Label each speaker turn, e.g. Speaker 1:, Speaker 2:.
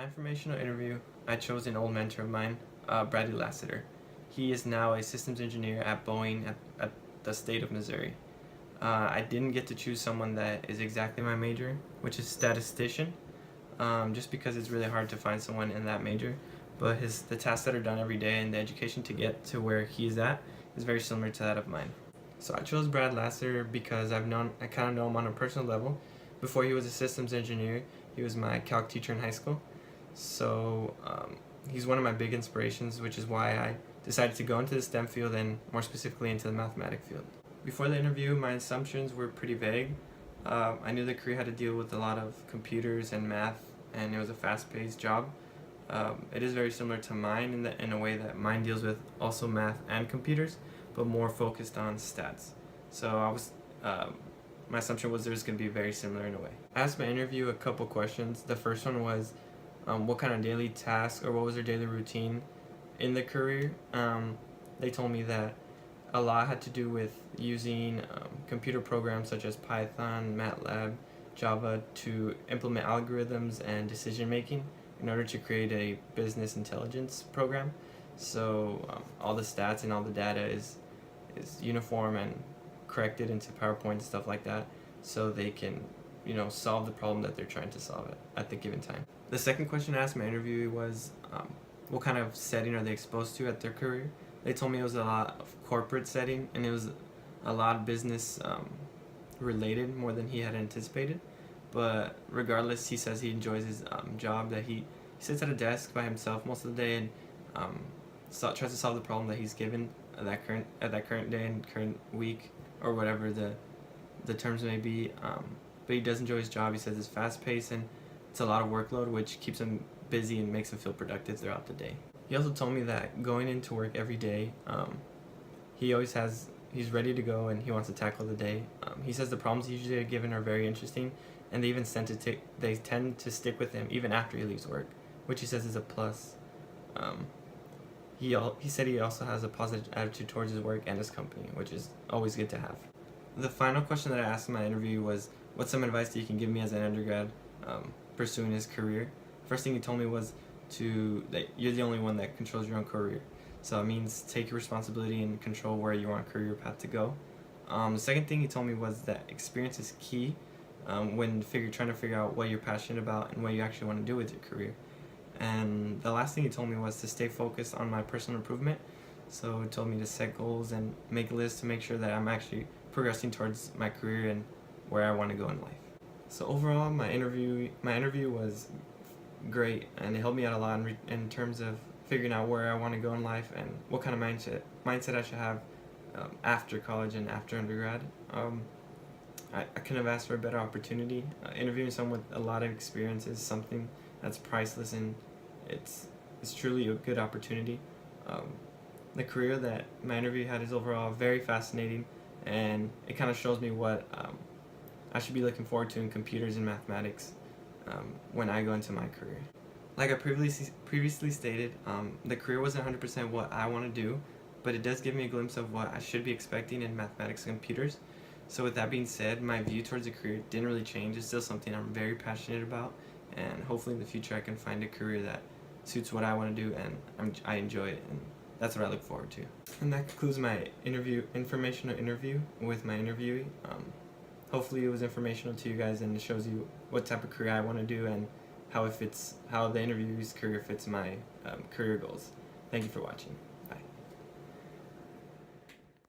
Speaker 1: my informational interview, I chose an old mentor of mine, Bradley Lassiter. He is now a systems engineer at Boeing at the state of Missouri. I didn't get to choose someone that is exactly my major, which is statistician, just because it's really hard to find someone in that major. But the tasks that are done every day and the education to get to where he's at is very similar to that of mine. So I chose Brad Lassiter because I kind of know him on a personal level. Before he was a systems engineer, he was my calc teacher in high school. So he's one of my big inspirations, which is why I decided to go into the STEM field and more specifically into the mathematics field. Before the interview, my assumptions were pretty vague. I knew the career had to deal with a lot of computers and math, and it was a fast-paced job. It is very similar to mine in a way that mine deals with also math and computers, but more focused on stats. So my assumption was there was going to be very similar in a way. I asked my interview a couple questions. The first one was what kind of daily tasks or what was their daily routine in the career. They told me that a lot had to do with using computer programs such as Python, MATLAB, Java to implement algorithms and decision making in order to create a business intelligence program. So all the stats and all the data is uniform and corrected into PowerPoint and stuff like that, so they can solve the problem that they're trying to solve at the given time. The second question I asked my interviewee was what kind of setting are they exposed to at their career. They told me it was a lot of corporate setting and it was a lot of business related more than he had anticipated. But regardless, he says he enjoys his job, that he sits at a desk by himself most of the day and tries to solve the problem that he's given at that current day and current week or whatever the terms may be. But he does enjoy his job. He says it's fast-paced and it's a lot of workload, which keeps him busy and makes him feel productive throughout the day. He also told me that going into work every day, he's ready to go and he wants to tackle the day. He says the problems he usually are given are very interesting, and they tend to stick with him even after he leaves work, which he says is a plus. He said he also has a positive attitude towards his work and his company, which is always good to have. The final question that I asked in my interview was, what's some advice that you can give me as an undergrad pursuing his career? First thing he told me was that you're the only one that controls your own career. So it means take your responsibility and control where you want career path to go. The second thing he told me was that experience is key when trying to figure out what you're passionate about and what you actually want to do with your career. And the last thing he told me was to stay focused on my personal improvement. So he told me to set goals and make lists to make sure that I'm actually progressing towards my career and where I want to go in life. So overall, my interview was great, and it helped me out a lot in terms of figuring out where I want to go in life and what kind of mindset I should have after college and after undergrad. I couldn't have asked for a better opportunity. Interviewing someone with a lot of experience is something that's priceless, and it's truly a good opportunity. The career that my interview had is overall very fascinating, and it kind of shows me what I should be looking forward to in computers and mathematics when I go into my career. Like I previously stated, the career wasn't 100% what I want to do, but it does give me a glimpse of what I should be expecting in mathematics and computers. So with that being said, my view towards the career didn't really change. It's still something I'm very passionate about, and hopefully in the future I can find a career that suits what I want to do and I enjoy it, and that's what I look forward to. And that concludes my informational interview with my interviewee. Hopefully it was informational to you guys and it shows you what type of career I want to do and how the interviewee's career fits my career goals. Thank you for watching.